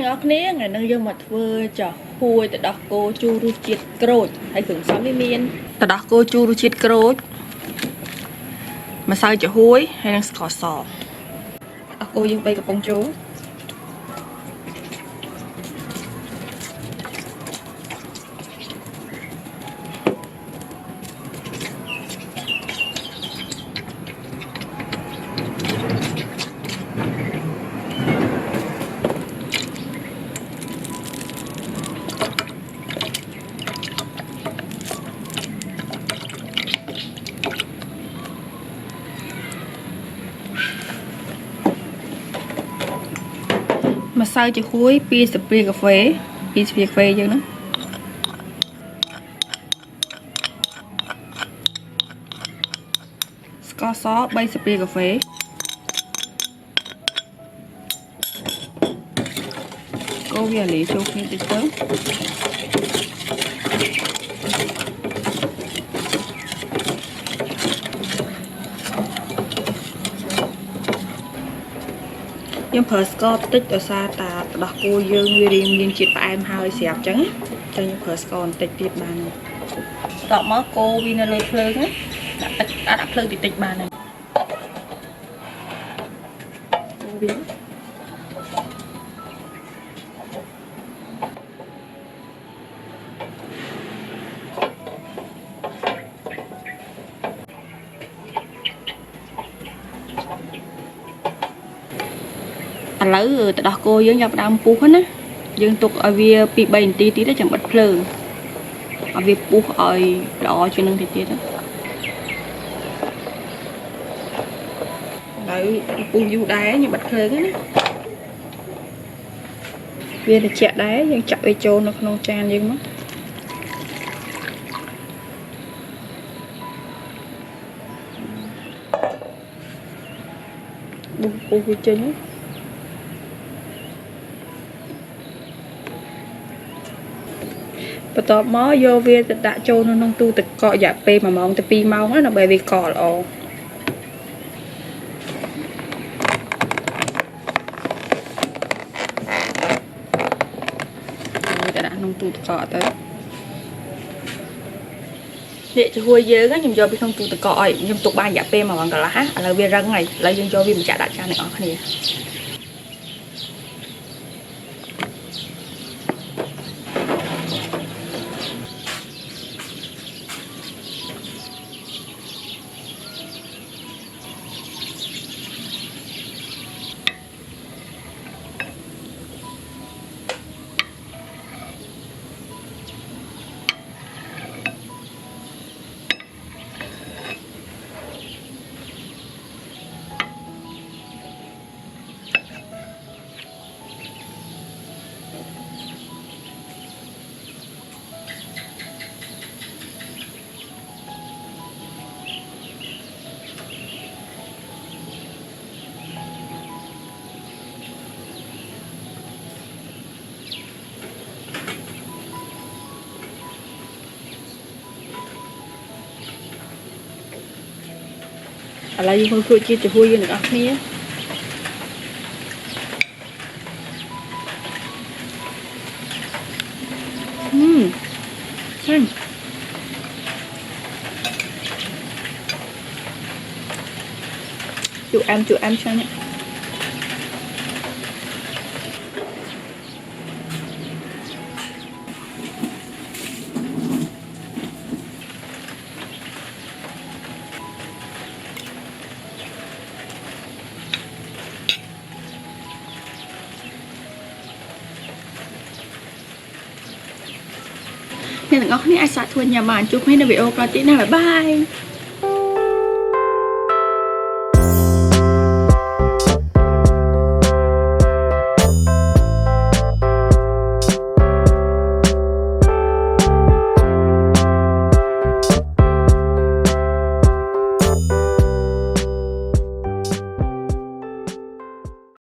ngọc nế ngày nâng dương mặt vơ cho hùi tại đọc cô chu ru chiết crốt hay thưởng xóm đi miên tại đọc cô chu ru chiết crốt mà sao cho hùi hay đang khỏ sò đọc cô dương bayกับbông chú mà sao cho húi pi sập pi cà phê chứ nữa có xó bay sập pi cà phê cô giờ lý chụp như thế chứ nhưng phở scotch tích ở xa ta đọc cô dương nguyên liên chít và em hơi xẹp trắng cho những phở scotch tích tiết bàn đọc mất cô vì nó lôi phơi á đã đặt phơi thì tích bàn này lấy rồi từ đó cô dương nhập đam pu hết á dương tục ở vía bị bệnh tí tí đó chẳng bật lờ ở vía pu ở đó cho nên thì tí đó lấy pu du đá như bật lờ hết á vía là chẹt đá dương chặt về trôn nó không tràn dương mất bung pu về chân và tọt mó vô vía đã trôn nó nông tu từ cọ dạ pe mà mong từ pi mau á là bởi vì cọ lồ đã nông tu từ cọ tới để cho hôi dơ á nhầm do bị nông tu từ cọ ấy nhầm tục ba dạ pe mà bằng cả lá là vía răng này lấy dân cho vía mình trả đại cha này ở cái này là gì không cười chia cho vui nữa nhé chịu em cho nhé nên là ngóc này ai sát thuần nhà màn chụp mấy video có tí nào bye bye